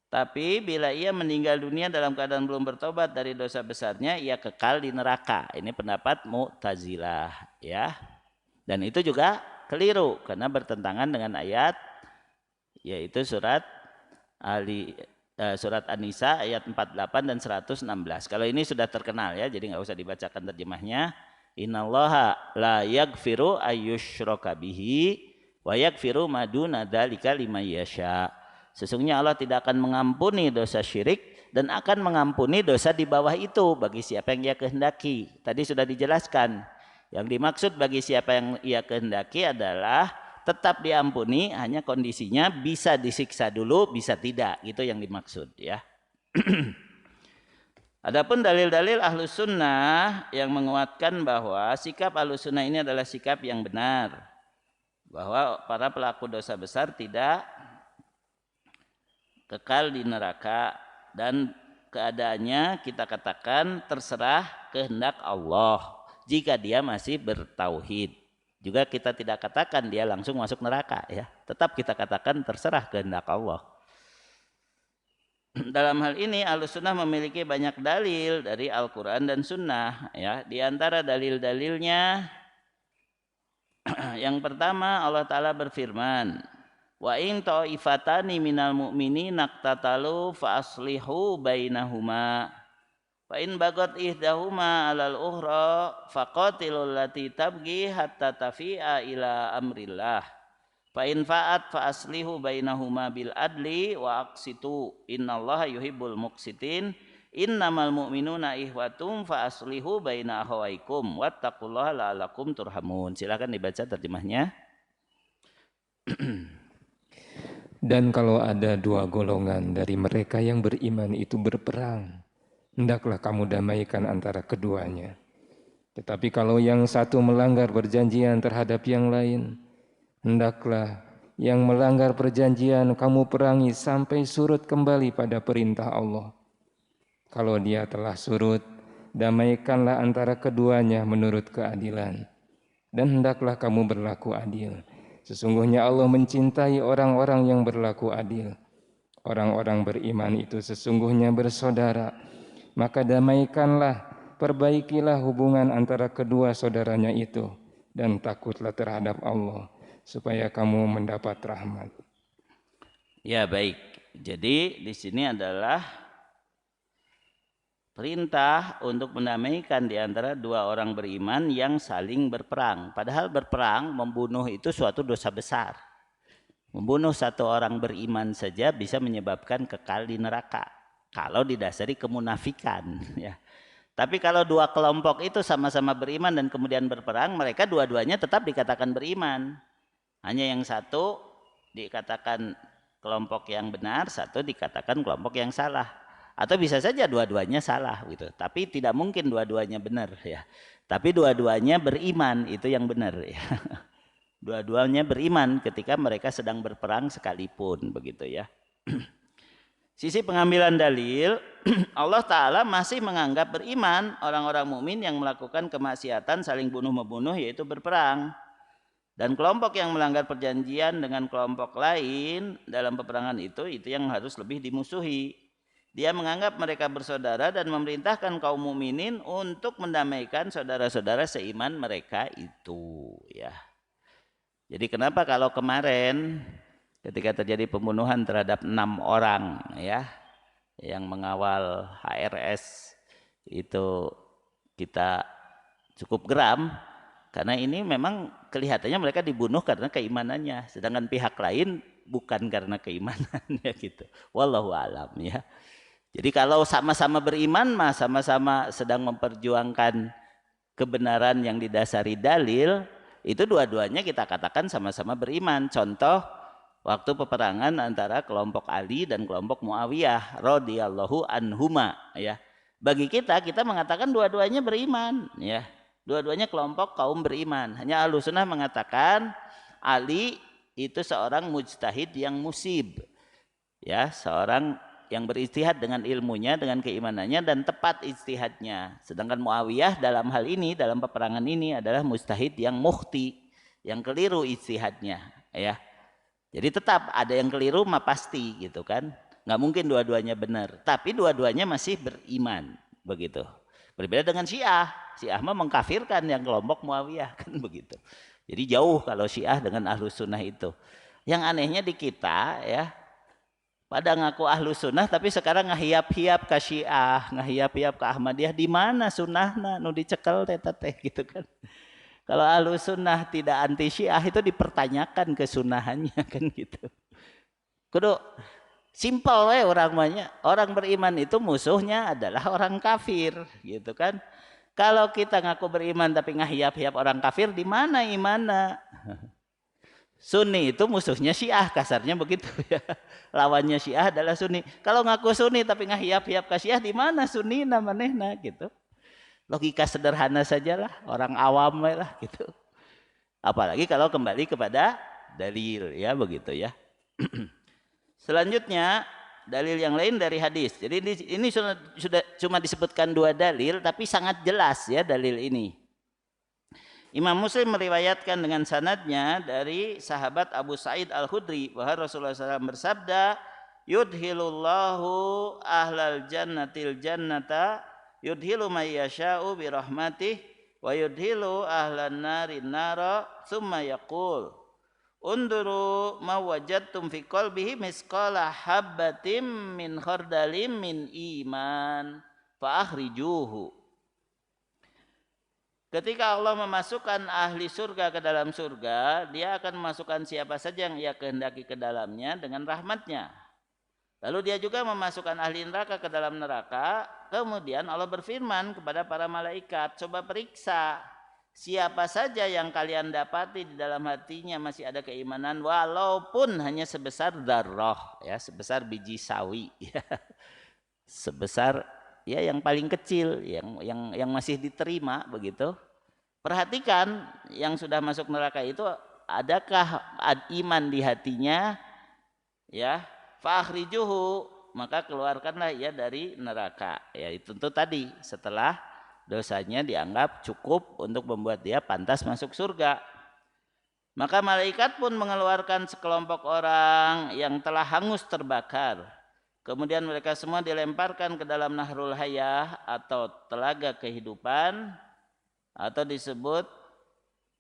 Tapi bila ia meninggal dunia dalam keadaan belum bertobat dari dosa besarnya, ia kekal di neraka. Ini pendapat Mu'tazilah, ya. Dan itu juga keliru karena bertentangan dengan ayat, yaitu surat An-Nisa ayat 48 dan 116. Kalau ini sudah terkenal ya, jadi nggak usah dibacakan terjemahnya. Innallaha la yaghfiru ayyushraka bihi wa yaghfiru ma duna dzalika liman yasha. Sesungguhnya Allah tidak akan mengampuni dosa syirik dan akan mengampuni dosa di bawah itu bagi siapa yang ia kehendaki. Tadi sudah dijelaskan. Yang dimaksud bagi siapa yang ia kehendaki adalah tetap diampuni, hanya kondisinya bisa disiksa dulu, bisa tidak. Itu yang dimaksud ya. Adapun dalil-dalil Ahlus Sunnah yang menguatkan bahwa sikap Ahlus Sunnah ini adalah sikap yang benar. Bahwa para pelaku dosa besar tidak kekal di neraka dan keadaannya kita katakan terserah kehendak Allah jika dia masih bertauhid. Juga kita tidak katakan dia langsung masuk neraka ya. Tetap kita katakan terserah kehendak Allah. Dalam hal ini Ahlussunnah memiliki banyak dalil dari Al-Qur'an dan Sunnah ya. Di antara dalil-dalilnya yang pertama Allah Ta'ala berfirman, wa in ta'ifatani minal mu'minina naqtatalu fa aslihu bainahuma fa in bagat ihdahuma 'alal ukhra faqatilul lati tabghi hatta tafi'a ila amrillah fa in fa'at fa aslihu bainahuma bil adli wa aqsitu innallaha yuhibbul muqsitin innamal mu'minuna ihwatum fa aslihu baina akhawaikum wattaqullaha la'allakum turhamun. Silakan dibaca terjemahnya. Dan kalau ada dua golongan dari mereka yang beriman itu berperang, hendaklah kamu damaikan antara keduanya. Tetapi kalau yang satu melanggar perjanjian terhadap yang lain, hendaklah yang melanggar perjanjian kamu perangi sampai surut kembali pada perintah Allah. Kalau dia telah surut, damaikanlah antara keduanya menurut keadilan. Dan hendaklah kamu berlaku adil. Sesungguhnya Allah mencintai orang-orang yang berlaku adil. Orang-orang beriman itu sesungguhnya bersaudara. Maka damaikanlah, perbaikilah hubungan antara kedua saudaranya itu. Dan takutlah terhadap Allah, supaya kamu mendapat rahmat. Ya baik, jadi di sini adalah perintah untuk mendamaikan di antara dua orang beriman yang saling berperang. Padahal berperang, membunuh itu suatu dosa besar. Membunuh satu orang beriman saja bisa menyebabkan kekal di neraka kalau didasari kemunafikan ya. Tapi kalau dua kelompok itu sama-sama beriman dan kemudian berperang, mereka dua-duanya tetap dikatakan beriman. Hanya yang satu dikatakan kelompok yang benar, satu dikatakan kelompok yang salah. Atau bisa saja dua-duanya salah gitu. Tapi tidak mungkin dua-duanya benar ya. Tapi dua-duanya beriman, itu yang benar ya. Dua-duanya beriman ketika mereka sedang berperang sekalipun begitu ya. Sisi pengambilan dalil, Allah Ta'ala masih menganggap beriman orang-orang mukmin yang melakukan kemaksiatan saling bunuh-membunuh yaitu berperang. Dan kelompok yang melanggar perjanjian dengan kelompok lain dalam peperangan itu yang harus lebih dimusuhi. Dia menganggap mereka bersaudara dan memerintahkan kaum mukminin untuk mendamaikan saudara-saudara seiman mereka itu ya. Jadi kenapa kalau kemarin ketika terjadi pembunuhan terhadap 6 orang ya yang mengawal HRS itu kita cukup geram karena ini memang kelihatannya mereka dibunuh karena keimanannya, sedangkan pihak lain bukan karena keimanannya gitu. Wallahu a'lam ya. Jadi kalau sama-sama beriman mah sama-sama sedang memperjuangkan kebenaran yang didasari dalil, itu dua-duanya kita katakan sama-sama beriman. Contoh waktu peperangan antara kelompok Ali dan kelompok Muawiyah radhiyallahu anhuma ya. Bagi kita mengatakan dua-duanya beriman ya. Dua-duanya kelompok kaum beriman. Hanya Ahlussunnah mengatakan Ali itu seorang mujtahid yang musib. Ya, seorang yang berijtihad dengan ilmunya, dengan keimanannya dan tepat ijtihadnya. Sedangkan Muawiyah dalam hal ini, dalam peperangan ini adalah mujtahid yang mukhti, yang keliru ijtihadnya ya. Jadi tetap ada yang keliru mah pasti gitu kan. nggak mungkin dua-duanya benar. Tapi dua-duanya masih beriman, begitu. Berbeda dengan Syiah. Syiah mah mengkafirkan yang kelompok Muawiyah kan begitu. Jadi jauh kalau Syiah dengan Ahlus Sunnah itu. Yang anehnya di kita ya, pada ngaku Ahlus Sunnah tapi sekarang ngahiap-hiap ke Syiah, ngahiap-hiap ke Ahmadiyah. Di mana sunnahna nu dicekel teh gitu kan. Kalau Ahlus Sunnah tidak anti Syiah itu dipertanyakan kesunahannya kan gitu. Kudu simpel we orang banyak. Orang beriman itu musuhnya adalah orang kafir gitu kan. Kalau kita ngaku beriman tapi ngahiap-hiap orang kafir, di mana imanna? Sunni itu musuhnya Syiah, kasarnya begitu ya. Lawannya Syiah adalah Sunni. Kalau ngaku Sunni tapi ngahiap-hiap ke Syiah, di mana Sunni manehna gitu. Logika sederhana sajalah, orang awam lah gitu. Apalagi kalau kembali kepada dalil ya begitu ya. Selanjutnya dalil yang lain dari hadis. Jadi ini sudah cuma disebutkan 2 dalil tapi sangat jelas ya dalil ini. Imam Muslim meriwayatkan dengan sanadnya dari sahabat Abu Sa'id Al-Khudri bahwa Rasulullah SAW bersabda, yudhilullahu ahlal jannatil jannata yudhilu may yasha'u bi rahmatih wa yudhilu ahlan narin nara thumma yaqul unduru ma wajadtum fi qalbihi misqala habbatin min khardalin min iman fa akhrijuhu. Ketika Allah memasukkan ahli surga ke dalam surga, dia akan memasukkan siapa saja yang ia kehendaki ke dalamnya dengan rahmatnya. Lalu dia juga memasukkan ahli neraka ke dalam neraka. Kemudian Allah berfirman kepada para malaikat, coba periksa siapa saja yang kalian dapati di dalam hatinya masih ada keimanan walaupun hanya sebesar dzarrah, ya, sebesar biji sawi, ya. Sebesar ya yang paling kecil, yang masih diterima begitu. Perhatikan yang sudah masuk neraka itu adakah iman di hatinya, ya, fa akhrijuhu, maka keluarkanlah ia dari neraka. Ya itu tentu tadi setelah dosanya dianggap cukup untuk membuat dia pantas masuk surga. Maka malaikat pun mengeluarkan sekelompok orang yang telah hangus terbakar. Kemudian mereka semua dilemparkan ke dalam Nahrul Hayah atau telaga kehidupan atau disebut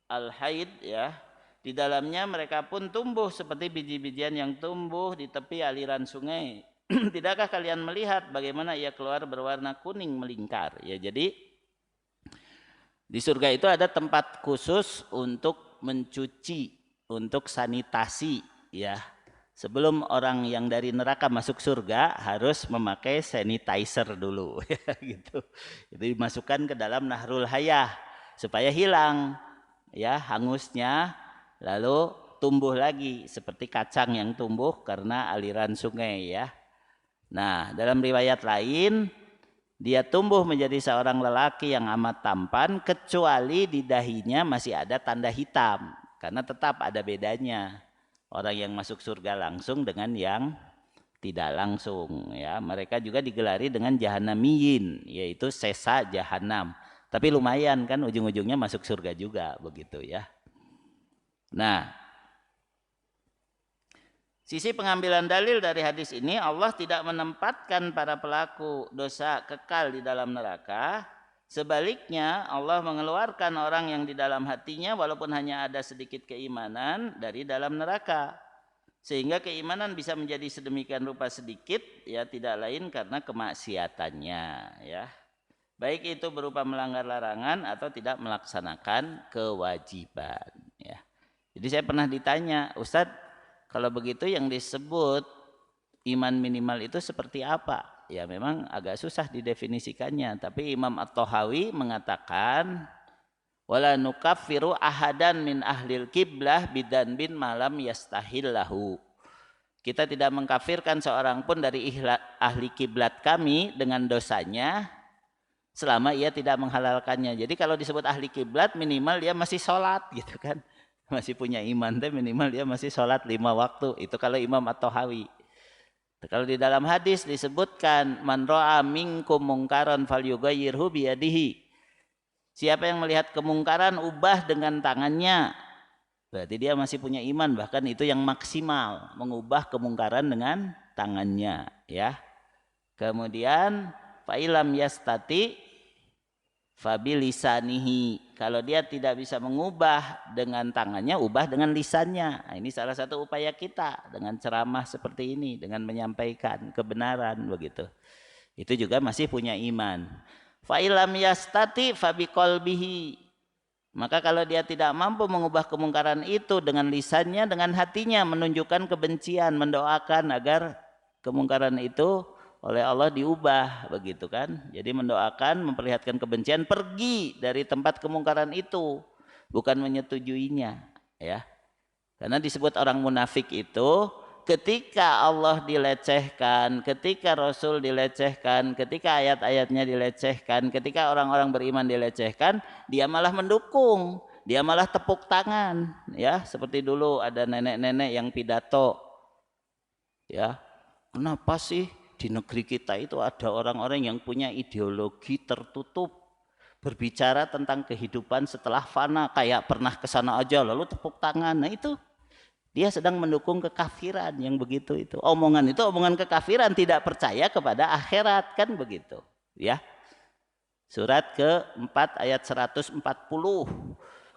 Al-Haid ya. Di dalamnya mereka pun tumbuh seperti biji-bijian yang tumbuh di tepi aliran sungai. Tidakkah kalian melihat bagaimana ia keluar berwarna kuning melingkar? Ya, jadi di surga itu ada tempat khusus untuk mencuci, untuk sanitasi ya. Sebelum orang yang dari neraka masuk surga harus memakai sanitizer dulu ya gitu. Itu dimasukkan ke dalam Nahrul Hayah supaya hilang ya hangusnya, lalu tumbuh lagi seperti kacang yang tumbuh karena aliran sungai ya. Nah, dalam riwayat lain dia tumbuh menjadi seorang lelaki yang amat tampan kecuali di dahinya masih ada tanda hitam karena tetap ada bedanya. Orang yang masuk surga langsung dengan yang tidak langsung ya. Mereka juga digelari dengan jahanamiyin, yaitu sesa jahanam. Tapi lumayan kan ujung-ujungnya masuk surga juga begitu ya. Nah, sisi pengambilan dalil dari hadis ini, Allah tidak menempatkan para pelaku dosa kekal di dalam neraka. Sebaliknya Allah mengeluarkan orang yang di dalam hatinya walaupun hanya ada sedikit keimanan dari dalam neraka. Sehingga keimanan bisa menjadi sedemikian rupa sedikit ya tidak lain karena kemaksiatannya ya. Baik itu berupa melanggar larangan atau tidak melaksanakan kewajiban ya. Jadi saya pernah ditanya, Ustadz, kalau begitu yang disebut iman minimal itu seperti apa? Ya memang agak susah didefinisikannya, tapi Imam At-Tahawi mengatakan wala nukaffiru ahadan min ahlil kiblah bidan bin malam yastahillahu. Kita tidak mengkafirkan seorang pun dari ahli kiblat kami dengan dosanya selama ia tidak menghalalkannya. Jadi kalau disebut ahli kiblat minimal dia masih sholat gitu kan, masih punya iman, minimal dia masih sholat 5 waktu. Itu kalau Imam At-Tahawi. Kalau di dalam hadis disebutkan man ra'a minkum mungkaran falyughayyirhu biyadihi. Siapa yang melihat kemungkaran ubah dengan tangannya. Berarti dia masih punya iman, bahkan itu yang maksimal, mengubah kemungkaran dengan tangannya, ya. Kemudian fa'ilam yastati fabilisanihi. Kalau dia tidak bisa mengubah dengan tangannya, ubah dengan lisannya. Nah, ini salah satu upaya kita dengan ceramah seperti ini, dengan menyampaikan kebenaran begitu. Itu juga masih punya iman. Fa'ilam yastati fabiqalbihi. Maka kalau dia tidak mampu mengubah kemungkaran itu dengan lisannya, dengan hatinya menunjukkan kebencian, mendoakan agar kemungkaran itu oleh Allah diubah, begitu kan. Jadi mendoakan, memperlihatkan kebencian, pergi dari tempat kemungkaran itu, bukan menyetujuinya, ya. Karena disebut orang munafik itu ketika Allah dilecehkan, ketika Rasul dilecehkan, ketika ayat-ayatnya dilecehkan, ketika orang-orang beriman dilecehkan, dia malah mendukung, dia malah tepuk tangan, ya. Seperti dulu ada nenek-nenek yang pidato, ya. Kenapa sih di negeri kita itu ada orang-orang yang punya ideologi tertutup, berbicara tentang kehidupan setelah fana, kayak pernah ke sana aja lalu tepuk tangan. Nah, itu dia sedang mendukung kekafiran yang begitu itu. Omongan itu omongan kekafiran, tidak percaya kepada akhirat, kan begitu, ya. Surat ke-4 ayat 140.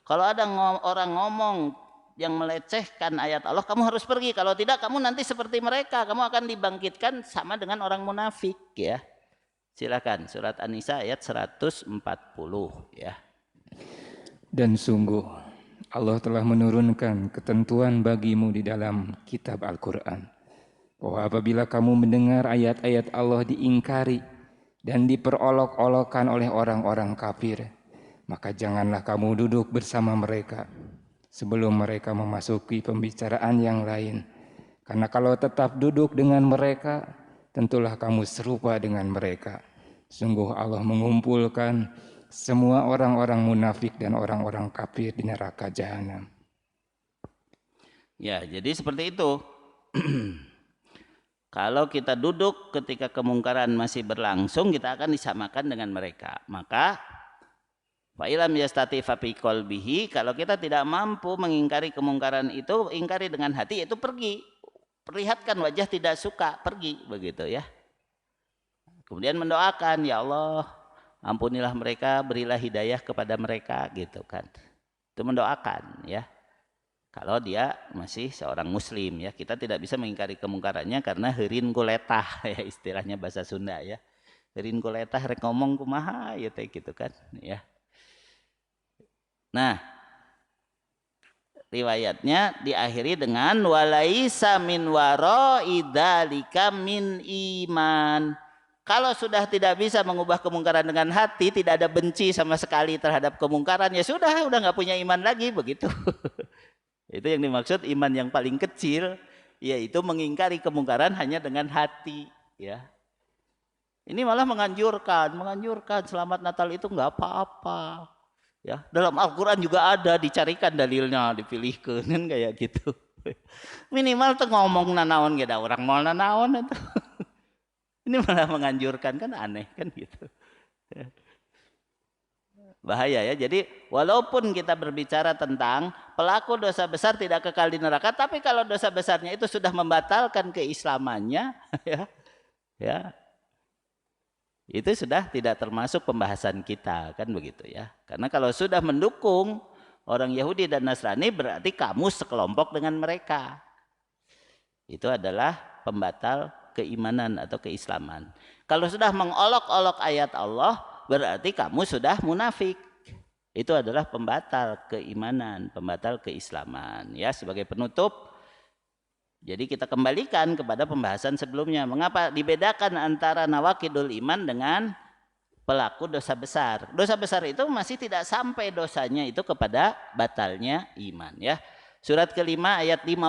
Kalau ada orang ngomong yang melecehkan ayat Allah, kamu harus pergi. Kalau tidak, kamu nanti seperti mereka, kamu akan dibangkitkan sama dengan orang munafik, ya. Silakan, surat An-Nisa ayat 140, ya. Dan sungguh Allah telah menurunkan ketentuan bagimu di dalam kitab Al-Quran, bahwa apabila kamu mendengar ayat-ayat Allah diingkari dan diperolok-olokkan oleh orang-orang kafir, maka janganlah kamu duduk bersama mereka sebelum mereka memasuki pembicaraan yang lain. Karena kalau tetap duduk dengan mereka, tentulah kamu serupa dengan mereka. Sungguh Allah mengumpulkan semua orang-orang munafik dan orang-orang kafir di neraka jahanam. Ya, jadi seperti itu. Kalau kita duduk ketika kemungkaran masih berlangsung, kita akan disamakan dengan mereka. Maka fa'ilam yastati fabi qalbihi, kalau kita tidak mampu mengingkari kemungkaran itu, ingkari dengan hati, yaitu pergi. Perlihatkan wajah tidak suka, pergi, begitu, ya. Kemudian mendoakan, ya Allah, ampunilah mereka, berilah hidayah kepada mereka, gitu kan. Itu mendoakan, ya. Kalau dia masih seorang muslim, ya, kita tidak bisa mengingkari kemungkarannya karena heureun kuletah, ya, istilahnya bahasa Sunda, ya. Heureun kuletah rek ngomong kumaha, ya teh gitu kan, ya. Nah, riwayatnya diakhiri dengan walaisa min wara'i dzalika min iman. Kalau sudah tidak bisa mengubah kemungkaran dengan hati, tidak ada benci sama sekali terhadap kemungkaran, ya sudah nggak punya iman lagi, begitu. Itu yang dimaksud iman yang paling kecil, yaitu mengingkari kemungkaran hanya dengan hati, ya. Ini malah menganjurkan selamat Natal itu nggak apa-apa, ya. Dalam Al-Quran juga ada, dicarikan dalilnya, dipilihkan, kan kayak gitu. Minimal tuh ngomong nanaon, gak ada orang mau nanaon itu. Ini malah menganjurkan, kan aneh kan gitu. Bahaya, ya. Jadi walaupun kita berbicara tentang pelaku dosa besar tidak kekal di neraka, tapi kalau dosa besarnya itu sudah membatalkan keislamannya, ya, itu sudah tidak termasuk pembahasan kita, kan begitu, ya. Karena kalau sudah mendukung orang Yahudi dan Nasrani, berarti kamu sekelompok dengan mereka. Itu adalah pembatal keimanan atau keislaman. Kalau sudah mengolok-olok ayat Allah, berarti kamu sudah munafik. Itu adalah pembatal keimanan, pembatal keislaman. Ya, sebagai penutup, jadi kita kembalikan kepada pembahasan sebelumnya. Mengapa dibedakan antara nawakidul iman dengan pelaku dosa besar? Dosa besar itu masih tidak sampai dosanya itu kepada batalnya iman, ya. Surat kelima ayat 51,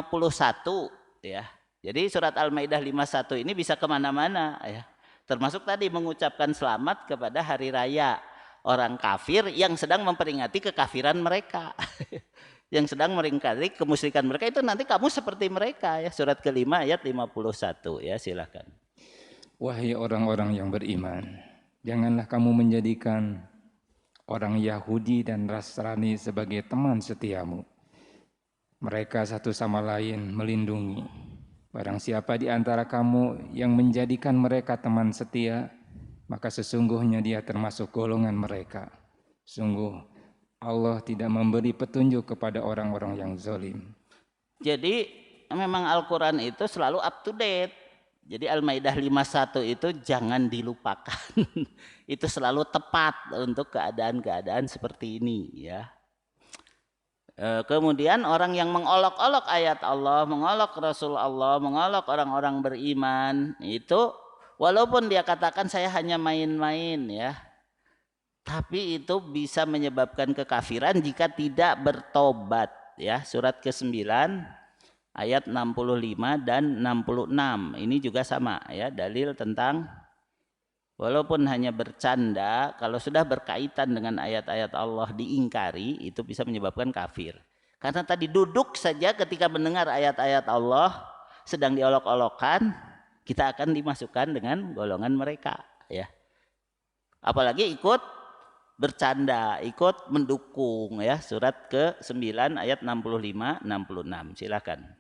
ya. Jadi surat Al-Maidah 51 ini bisa kemana-mana, ya. Termasuk tadi mengucapkan selamat kepada hari raya orang kafir yang sedang memperingati kekafiran mereka. Yang sedang meringkari kemusyrikan mereka, itu nanti kamu seperti mereka, ya. Surat kelima ayat 51, ya, silakan. Wahai orang-orang yang beriman, janganlah kamu menjadikan orang Yahudi dan Nasrani sebagai teman setiamu. Mereka satu sama lain melindungi Barang siapa di antara kamu yang menjadikan mereka teman setia, maka sesungguhnya dia termasuk golongan mereka. Sungguh Allah tidak memberi petunjuk kepada orang-orang yang zalim. Jadi memang Al-Quran itu selalu up to date. Jadi Al-Maidah 51 itu jangan dilupakan. Itu selalu tepat untuk keadaan-keadaan seperti ini ya. Kemudian orang yang mengolok-olok ayat Allah, mengolok Rasul Allah, mengolok orang-orang beriman, itu walaupun dia katakan saya hanya main-main ya, tapi itu bisa menyebabkan kekafiran jika tidak bertobat ya. Surat ke-9 ayat 65 dan 66 ini juga sama ya, dalil tentang walaupun hanya bercanda, kalau sudah berkaitan dengan ayat-ayat Allah diingkari, itu bisa menyebabkan kafir. Karena tadi duduk saja ketika mendengar ayat-ayat Allah sedang diolok-olokkan, kita akan dimasukkan dengan golongan mereka ya. Apalagi ikut bercanda, ikut mendukung ya. Surat ke-9 ayat 65 66. Silakan.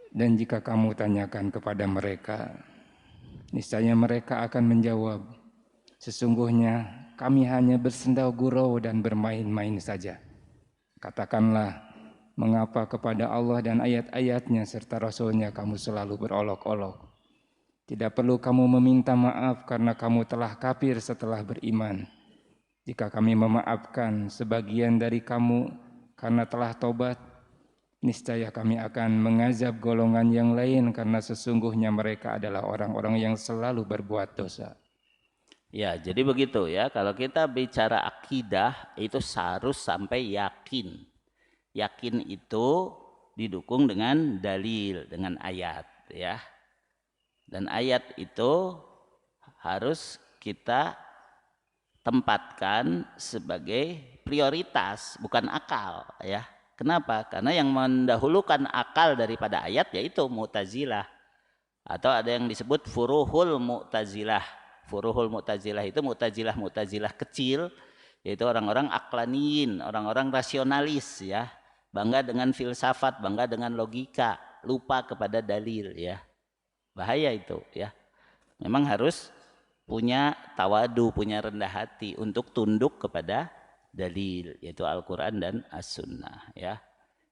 Dan jika kamu tanyakan kepada mereka, niscaya mereka akan menjawab, sesungguhnya kami hanya bersendau gurau dan bermain-main saja. Katakanlah, mengapa kepada Allah dan ayat-ayatnya serta Rasulnya kamu selalu berolok-olok? Tidak perlu kamu meminta maaf karena kamu telah kafir setelah beriman. Jika kami memaafkan sebagian dari kamu karena telah tobat, niscaya kami akan mengazab golongan yang lain karena sesungguhnya mereka adalah orang-orang yang selalu berbuat dosa. Ya, jadi begitu ya. Kalau kita bicara akidah itu harus sampai yakin. Yakin itu didukung dengan dalil, dengan ayat ya. Dan ayat itu harus kita tempatkan sebagai prioritas, bukan akal ya. Kenapa? Karena yang mendahulukan akal daripada ayat yaitu Mu'tazilah. Atau ada yang disebut furuhul Mu'tazilah. Furuhul Mu'tazilah itu Mu'tazilah kecil, yaitu orang-orang aklaniin, orang-orang rasionalis ya. Bangga dengan filsafat, bangga dengan logika, lupa kepada dalil ya. Bahaya itu ya. Memang harus punya tawadu, punya rendah hati untuk tunduk kepada dalil, yaitu Al-Quran dan As-Sunnah ya.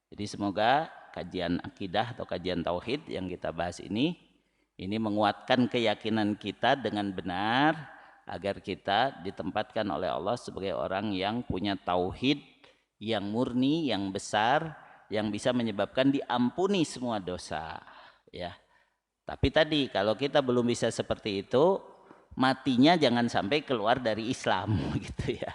Jadi semoga kajian akidah atau kajian tauhid yang kita bahas ini menguatkan keyakinan kita dengan benar, agar kita ditempatkan oleh Allah sebagai orang yang punya tauhid yang murni, yang besar, yang bisa menyebabkan diampuni semua dosa ya. Tapi tadi kalau kita belum bisa seperti itu, matinya jangan sampai keluar dari Islam gitu ya.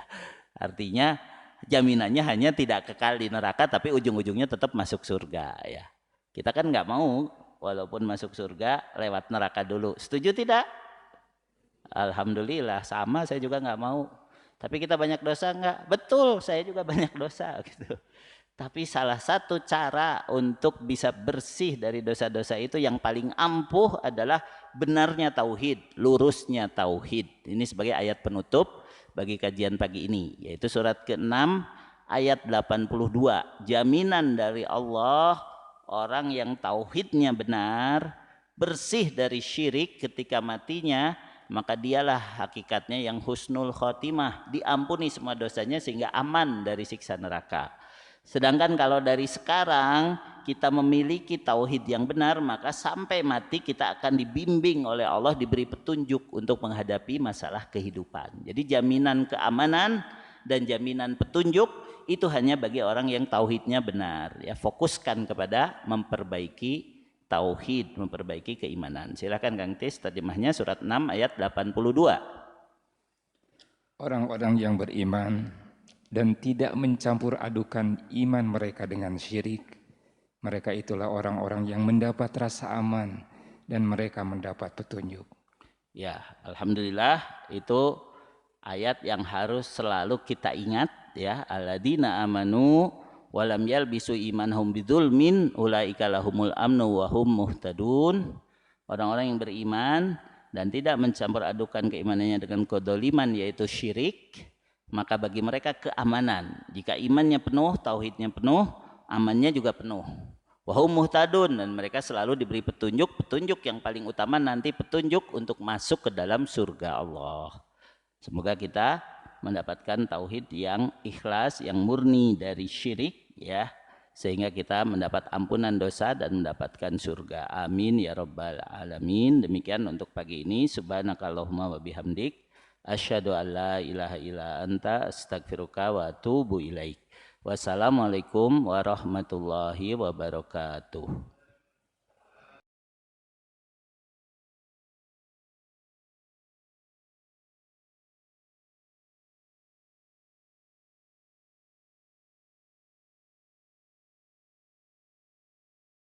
Artinya jaminannya hanya tidak kekal di neraka, tapi ujung-ujungnya tetap masuk surga ya. Kita kan nggak mau walaupun masuk surga lewat neraka dulu. Setuju tidak? Alhamdulillah, sama, saya juga nggak mau. Tapi kita banyak dosa nggak? Betul, saya juga banyak dosa gitu. Tapi salah satu cara untuk bisa bersih dari dosa-dosa itu yang paling ampuh adalah benarnya tauhid, lurusnya tauhid. Ini sebagai ayat penutup bagi kajian pagi ini, yaitu surat ke-6 ayat 82. Jaminan dari Allah, orang yang tauhidnya benar, bersih dari syirik ketika matinya, maka dialah hakikatnya yang husnul khotimah, diampuni semua dosanya sehingga aman dari siksa neraka. Sedangkan kalau dari sekarang kita memiliki tauhid yang benar, maka sampai mati kita akan dibimbing oleh Allah, diberi petunjuk untuk menghadapi masalah kehidupan. Jadi jaminan keamanan dan jaminan petunjuk itu hanya bagi orang yang tauhidnya benar ya. Fokuskan kepada memperbaiki tauhid, memperbaiki keimanan. Silakan Kang Tis, terjemahnya surat 6 ayat 82. Orang-orang yang beriman dan tidak mencampur adukan iman mereka dengan syirik, mereka itulah orang-orang yang mendapat rasa aman dan mereka mendapat petunjuk. Ya, alhamdulillah, itu ayat yang harus selalu kita ingat ya. Alladzina amanu walam yalbisu imanhum bidzulmin ulaika lahumul amnu wa hum muhtadun. Orang-orang yang beriman dan tidak mencampur adukan keimanannya dengan kedoliman yaitu syirik, maka bagi mereka keamanan. Jika imannya penuh, tauhidnya penuh, amannya juga penuh. Wahum muhtadun, dan mereka selalu diberi petunjuk yang paling utama nanti petunjuk untuk masuk ke dalam surga Allah. Semoga kita mendapatkan tauhid yang ikhlas, yang murni dari syirik, ya, sehingga kita mendapat ampunan dosa dan mendapatkan surga. Amin ya rabbal alamin. Demikian untuk pagi ini. Subhanakallahumma wa bihamdik, asyhadu an la ilaha illa anta, astaghfiruka wa atubu ilaik. Wassalamualaikum warahmatullahi wabarakatuh.